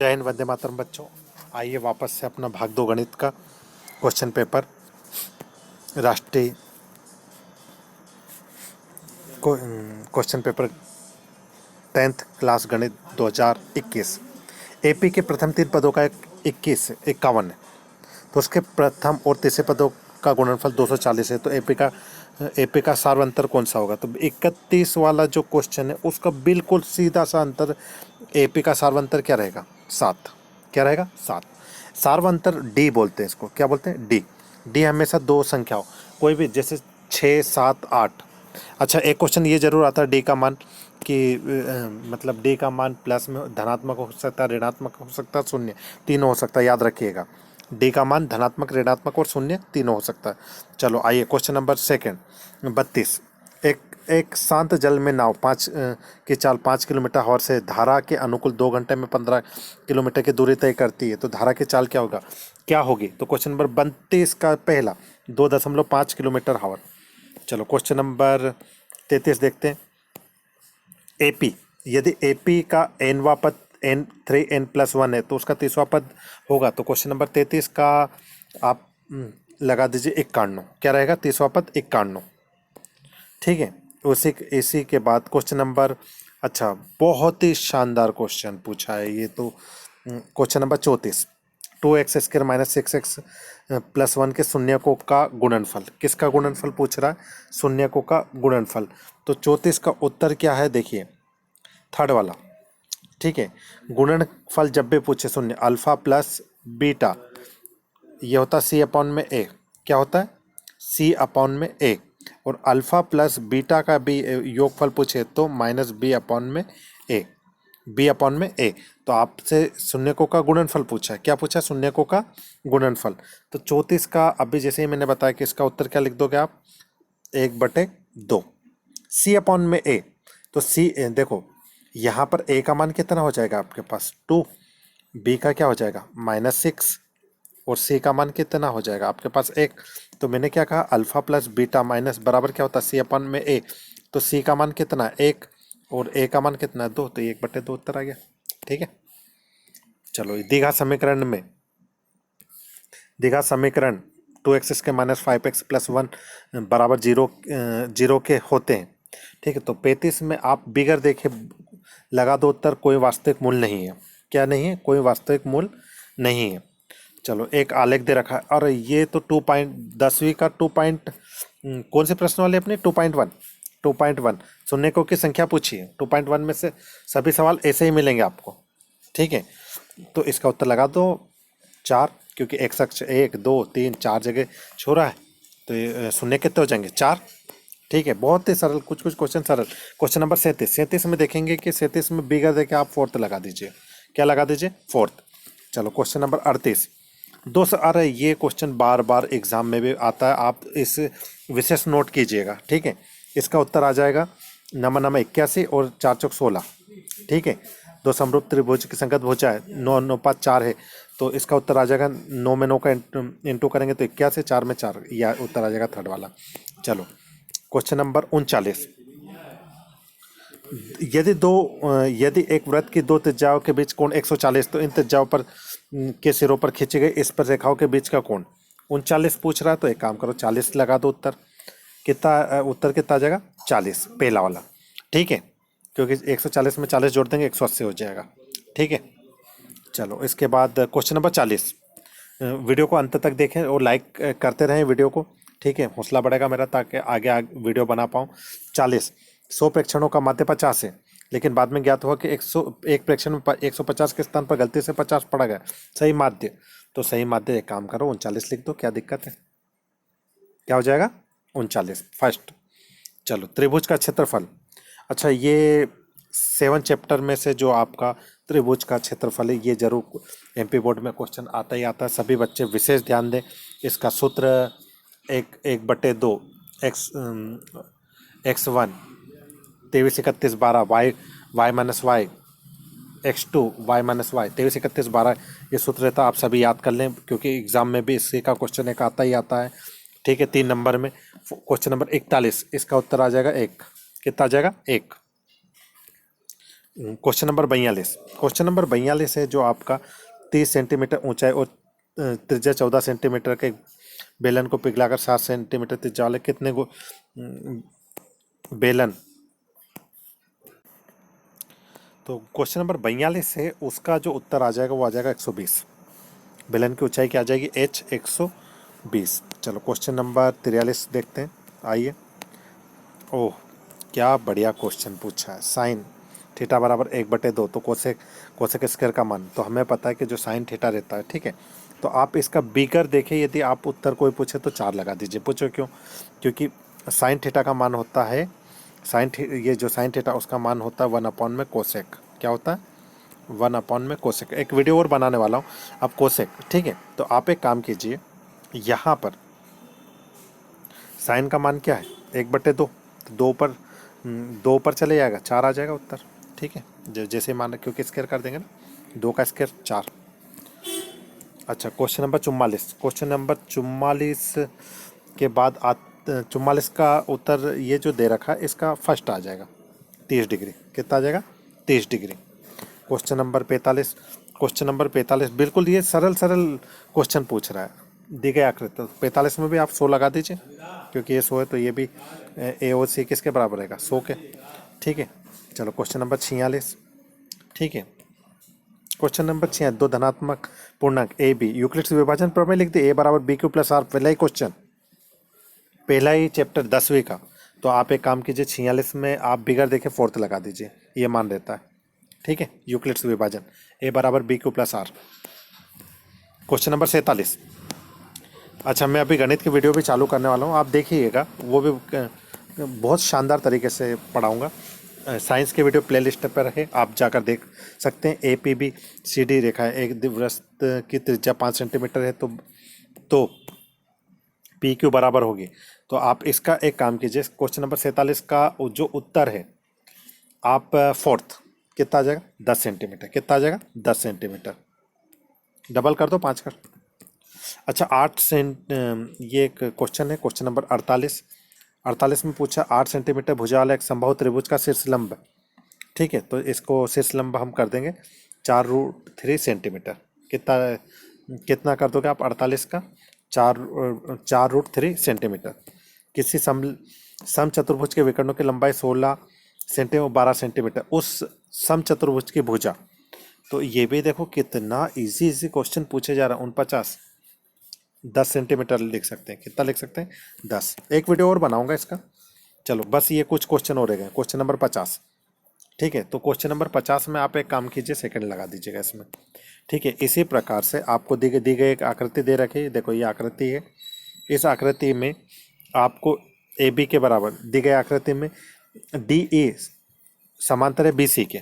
जय हिंद, वंदे मातरम बच्चों। आइए वापस से अपना भाग दो गणित का क्वेश्चन पेपर राष्ट्रीय क्वेश्चन पेपर 10th क्लास गणित 2021। एपी के प्रथम तीन पदों का 51 है, तो उसके प्रथम और तीसरे पदों का गुणनफल 240 है। तो एपी का सार्वंतर कौन सा होगा? तो 31 वाला जो क्वेश्चन है उसका बिल्कुल सीधा सा अंतर। एपी का सार्वंतर क्या रहेगा? 7। क्या रहेगा? 7। सार्वंतर डी बोलते हैं इसको। क्या बोलते हैं? डी। डी हमेशा दो संख्याओं, कोई भी, जैसे 6, 7, 8। अच्छा, एक क्वेश्चन ये जरूर आता है डी का मान कि मतलब डी का मान प्लस में धनात्मक हो सकता है, ऋणात्मक हो सकता है, शून्य, तीनों हो सकता है। याद रखिएगा, डी का मान धनात्मक, ऋणात्मक और शून्य तीनों हो सकता है। चलो आइए क्वेश्चन नंबर सेकंड 32। एक एक शांत जल में नाव की चाल 5 किलोमीटर हॉर से धारा के अनुकूल 2 घंटे में 15 किलोमीटर की दूरी तय करती है, तो धारा की चाल क्या होगी? तो क्वेश्चन नंबर 32 का पहला 2.5 किलोमीटर हॉर। चलो क्वेश्चन नंबर 33 देखते हैं। एपी, यदि एपी का एनवा पद n3n+1 है तो उसका तीसरा पद होगा। तो क्वेश्चन नंबर 33 का आप लगा दीजिए 51। क्या रहेगा? तीसरा पद 51। ठीक है। उसी इसी के बाद क्वेश्चन नंबर, अच्छा बहुत ही शानदार क्वेश्चन पूछा है ये तो। Question number 34। 2x² - 6x+1 के शून्यकों का गुणनफल। किसका गुणनफल पूछ रहा है? शून्यकों का गुणनफल। तो 34 का उत्तर क्या है? देखिए, थर्ड वाला। ठीक है। गुणनफल जब भी पूछे शून्य, अल्फा प्लस बीटा, ये होता है सी अपॉन में ए। क्या होता है? सी अपॉन में ए। और अल्फा प्लस बीटा का भी योगफल पूछे तो माइनस बी अपॉन में ए। बी अपॉन में ए। तो आपसे शून्यकों का गुणनफल पूछा है। क्या पूछा? शून्यकों का गुणनफल। तो 34 का अभी जैसे ही मैंने बताया कि इसका उत्तर क्या लिख दोगे आप? 1/2। सी अपॉन में ए। तो सी देखो, यहाँ पर ए का मान कितना हो जाएगा आपके पास? 2। बी का क्या हो जाएगा? -6। और सी का मान कितना हो जाएगा आपके पास? 1। तो मैंने क्या कहा? अल्फा प्लस बीटा माइनस बराबर क्या होता है? सी अपॉन में ए। तो सी का मान कितना है? 1। और ए का मान कितना है? 2। तो 1/2 उत्तर आ गया। ठीक है। चलो द्विघात समीकरण 2x² - 5x+1 बराबर जीरो के होते हैं। ठीक है। तो 35 में आप बिगर देखे लगा दो उत्तर। कोई वास्तविक मूल नहीं है। क्या नहीं है? कोई वास्तविक मूल नहीं है। चलो, एक आलेख दे रखा है और ये तो 10वीं का 2 पॉइंट, कौन से प्रश्न वाले अपने? 2.1। 2.1 शून्यकों की संख्या पूछी है। 2.1 में से सभी सवाल ऐसे ही मिलेंगे आपको। ठीक है। तो इसका उत्तर लगा दो 4, क्योंकि एक अक्ष 1, 2, 3, 4 जगह छोड़ा है। तो ये शून्य कितने हो जाएंगे? 4। ठीक है। बहुत ही सरल, कुछ कुछ क्वेश्चन सरल। क्वेश्चन नंबर 37 में देखेंगे कि 37 में बिगर देके आप फोर्थ लगा दीजिए। क्या लगा दीजिए? फोर्थ। चलो क्वेश्चन नंबर 38। अरे ये क्वेश्चन बार बार एग्जाम में भी आता है, आप इस विशेष नोट कीजिएगा। ठीक है। इसका उत्तर आ जाएगा नम 81 और 4 चौक 16। ठीक है। दो समरूप त्रिभुज की संगत भुजा है, 9 9 5 4 है। तो इसका उत्तर आ जाएगा 9 में 9 का इंटू करेंगे तो 81, 4 में 4, यह उत्तर आ जाएगा थर्ड वाला। चलो क्वेश्चन नंबर 39। यदि एक वृत्त की दो त्रिज्याओं के बीच कोण 140, तो इन त्रिज्याओं पर के सिरों पर खींची गई इस पर रेखाओं के बीच का कोण 39 पूछ रहा है। तो एक काम करो, 40 लगा दो उत्तर। कितना उत्तर कितना आ जाएगा? 40, पहला वाला। ठीक है। क्योंकि 140 में 40 जोड़ देंगे 180 हो जाएगा। ठीक है। चलो इसके बाद क्वेश्चन नंबर 40। वीडियो को अंत तक देखें और लाइक करते रहें वीडियो को। ठीक है। हौसला बढ़ेगा मेरा ताकि आगे वीडियो बना पाऊँ। 40। 100 प्रेक्षणों का माध्य 50 है, लेकिन बाद में ज्ञात हुआ कि 101 प्रेक्षण में 150 के स्थान पर गलती से 50 पड़ा गया। सही माध्य। तो सही माध्य, एक काम करो 39 लिख दो। क्या दिक्कत है? क्या हो जाएगा? 39 फर्स्ट। चलो त्रिभुज का क्षेत्रफल। अच्छा, ये 7 चैप्टर में से जो आपका त्रिभुज का क्षेत्रफल है, ये जरूर एमपी बोर्ड में क्वेश्चन आता ही आता है। सभी बच्चे विशेष ध्यान दें। इसका सूत्र 1/2 x1 23 31 12 y minus Y x2 y minus Y 23 31 12, ये सूत्र रहता है। आप सभी याद कर लें क्योंकि एग्जाम में भी इसी का क्वेश्चन एक आता ही आता है। ठीक है। 3 नंबर में क्वेश्चन नंबर 41, इसका उत्तर आ जाएगा 1। कितना आ जाएगा? 1। Question number 42। क्वेश्चन नंबर 42 है जो आपका 30 सेंटीमीटर ऊंचाई और त्रिज्या 14 सेंटीमीटर के बेलन को पिघलाकर 7 सेंटीमीटर त्रिज्या वाले कितने बेलन। तो क्वेश्चन नंबर 42 है, उसका जो उत्तर आ जाएगा वो आ जाएगा 120। बेलन की ऊंचाई क्या आ जाएगी h 120। चलो क्वेश्चन नंबर 43 देखते हैं, आइए। ओह, क्या बढ़िया क्वेश्चन पूछा है। साइन थीटा बराबर 1/2, तो कोसेक कोसेक स्क्वायर का मान तो हमें पता है कि जो साइन थीटा रहता है, ठीक है। तो आप इसका बिगर देखें, यदि आप उत्तर कोई पूछे तो 4 लगा दीजिए। पूछो क्यों? क्योंकि साइन थीटा का मान होता है ये जो साइन थीटा उसका मान होता है 1 में कोसेक। क्या होता है? 1 में कोसेक। एक वीडियो और बनाने वाला हूँ अब कोसेक, ठीक है। तो आप एक काम कीजिए, यहाँ पर साइन का मान क्या है 1/2, तो 2 पर चले जाएगा, 4 आ जाएगा उत्तर, ठीक है। जैसे मान, क्योंकि स्क्वायर कर देंगे ना, 2 का स्क्वायर 4। अच्छा, क्वेश्चन नंबर 44। क्वेश्चन नंबर 44 के बाद 44 का उत्तर ये जो दे रखा है इसका फर्स्ट आ जाएगा 30 डिग्री। कितना आ जाएगा? 30 degree. Question number 45। Question number 45 बिल्कुल ये सरल सरल क्वेश्चन पूछ रहा है। दी गई आकृति, तो 45 में भी आप 100 लगा दीजिए, क्योंकि ये 100 है तो ये भी ए और सी किसके बराबर रहेगा? 100 के, ठीक है। चलो क्वेश्चन नंबर 46, ठीक है। क्वेश्चन नंबर 46, दो धनात्मक पूर्णांक ए बी यूक्लिड्स विभाजन प्रमेय लिख दिए, ए बराबर बी क्यू प्लस आर। पहला ही क्वेश्चन, पहला ही चैप्टर 10वीं का। तो आप एक काम कीजिए, 46 में आप बिगर देखे 4th लगा दीजिए, ये मान रहता है, ठीक है। यूक्लिड्स विभाजन ए बराबर B Q plus R. Question number 47। अच्छा, मैं अभी गणित की वीडियो भी चालू करने वाला हूँ, आप देखिएगा, वो भी बहुत शानदार तरीके से पढ़ाऊँगा। साइंस के वीडियो प्लेलिस्ट पर है, आप जाकर देख सकते हैं। A P B C D रेखा है, एक वृत्त की त्रिज्या 5 सेंटीमीटर है, तो पी क्यू बराबर होगी। तो आप इसका एक काम कीजिए, क्वेश्चन नंबर 47 का जो उत्तर है आप 4th कितना आ जाएगा? 10 सेंटीमीटर। कितना आ जाएगा? 10 सेंटीमीटर। डबल कर दो, 5 कर। अच्छा, 8 ये एक क्वेश्चन है, क्वेश्चन नंबर 48। 48 में पूछा 8 सेंटीमीटर भुजा वाला एक समबाहु त्रिभुज का शीर्ष लंब, ठीक है। तो इसको शीर्ष लंब हम कर देंगे 4√3 सेंटीमीटर। कितना कितना कर दोगे आप 48 का? 4√3 सेंटीमीटर। किसी सम चतुर्भुज के विकर्णों की लंबाई 16 सेंटीमीटर और 12 सेंटीमीटर, उस सम चतुर्भुज की भुजा। तो ये भी देखो कितना इजी इजी क्वेश्चन पूछे जा रहा है। 49, 10 सेंटीमीटर लिख सकते हैं। कितना लिख सकते हैं? 10। एक वीडियो और बनाऊंगा इसका। चलो बस ये कुछ क्वेश्चन और रह गए। क्वेश्चन नंबर 50, ठीक है। तो क्वेश्चन नंबर 50 में आप एक काम कीजिए, सेकंड लगा दीजिएगा इसमें, ठीक है। इसी प्रकार से आपको दी गई एक आकृति दे रखी है, देखो ये आकृति है। इस आकृति में आपको ए बी के बराबर दी गई आकृति में डी ए समांतर है बी सी के।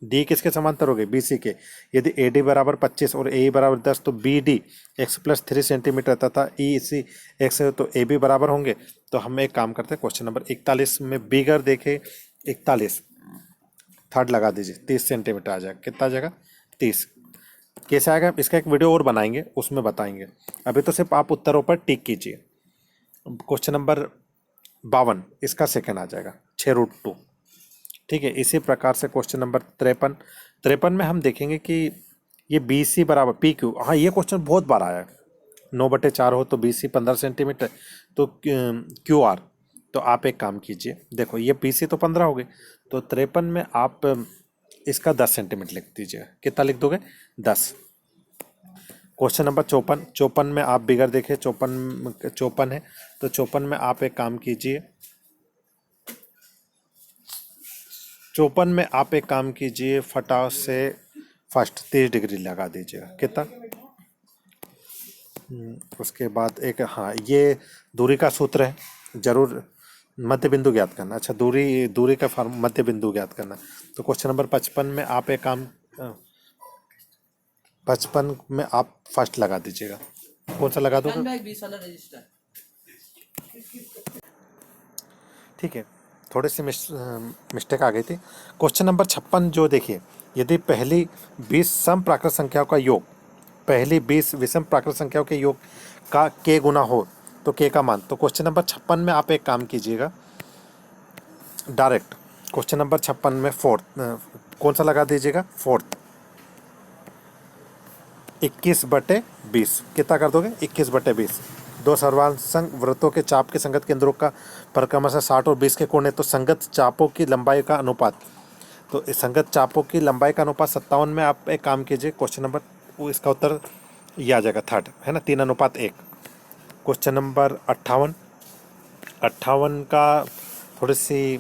डी किसके समांतर हो गए? बी सी के। यदि ए डी बराबर 25 और ए बराबर 10, तो बी डी x+3 सेंटीमीटर तथा ई सी एक्स है, तो ए बी बराबर होंगे। तो हम एक काम करते हैं, क्वेश्चन नंबर 41 में बिगर देखे 41, थर्ड लगा दीजिए, 30 सेंटीमीटर आ जाएगा। कितना आ जाएगा? 30। कैसे आएगा इसका एक वीडियो और बनाएंगे, उसमें बताएंगे। अभी तो सिर्फ आप उत्तरों पर टिक कीजिए। क्वेश्चन नंबर 52, इसका सेकंड आ जाएगा 6√2, ठीक है। इसी प्रकार से क्वेश्चन नंबर 53 में हम देखेंगे कि ये बी सी बराबर पी क्यू। हाँ, ये क्वेश्चन बहुत बार आया है। 9/4 हो तो बी सी 15 सेंटीमीटर, तो क्यू आर। तो आप एक काम कीजिए, देखो ये बी सी तो 15 हो गए, तो 53 में आप इसका 10 सेंटीमीटर लिख दीजिएगा। कितना लिख दोगे? 10। क्वेश्चन नंबर 54 में आप बिगर देखें, 54 है, तो 54 में आप एक काम कीजिए, 54 में आप एक काम कीजिए, फटाक से फर्स्ट 30 डिग्री लगा दीजिएगा। कितना? उसके बाद एक, हाँ, ये दूरी का सूत्र है, जरूर मध्य बिंदु ज्ञात करना। अच्छा, दूरी का फॉर्म मध्य बिंदु ज्ञात करना। तो क्वेश्चन नंबर 55 में आप एक काम 55 में आप फर्स्ट लगा दीजिएगा। कौन सा लगा दोगे? ठीक है, थोड़ी सी मिस्टेक आ गई थी। क्वेश्चन नंबर 56 जो देखिए, यदि पहली 20 सम प्राकृत संख्याओं का योग पहली 20 विषम प्राकृत संख्याओं के योग का के गुना हो तो के का मान। तो क्वेश्चन नंबर 56 में आप एक काम कीजिएगा, डायरेक्ट क्वेश्चन नंबर 56 में कौन सा लगा दीजिएगा, फोर्थ। 21/20 कितना कर दोगे, 21/20। दो सर्वांग वृत्तों के चाप के संगत केंद्रों का क्रमशः 60 और 20 के कोण है, तो संगत चापों की लंबाई का अनुपात, तो इस संगत चापों की लंबाई का अनुपात 57 में। आप एक काम कीजिए, क्वेश्चन नंबर, वो इसका उत्तर ये आ जाएगा थर्ड, है ना, 3:1। क्वेश्चन नंबर 58 का थोड़ी सी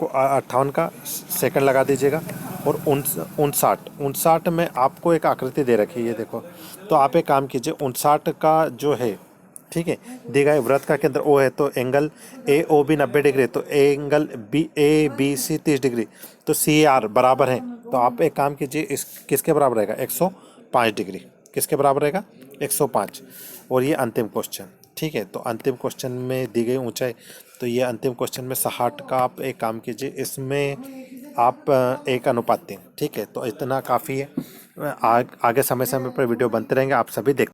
58 का सेकंड लगा दीजिएगा। और 59 में आपको एक आकृति दे रखी है, ये देखो। तो आप एक काम कीजिए, 59 का जो है, ठीक है, दी गए वृत्त का केंद्र ओ है, तो angle A O B 90 degree, तो angle B A B C 30 degree, तो सी आर बराबर है। तो आप एक काम कीजिए, इस किसके बराबर रहेगा, 105 डिग्री। किसके बराबर रहेगा, 105। और ये अंतिम क्वेश्चन, ठीक है। तो अंतिम क्वेश्चन में दी गई ऊंचाई, तो ये अंतिम क्वेश्चन में 60 का आप एक काम कीजिए, इसमें आप 1:3, ठीक है। तो इतना काफ़ी है। आगे समय समय पर वीडियो बनते रहेंगे, आप सभी देख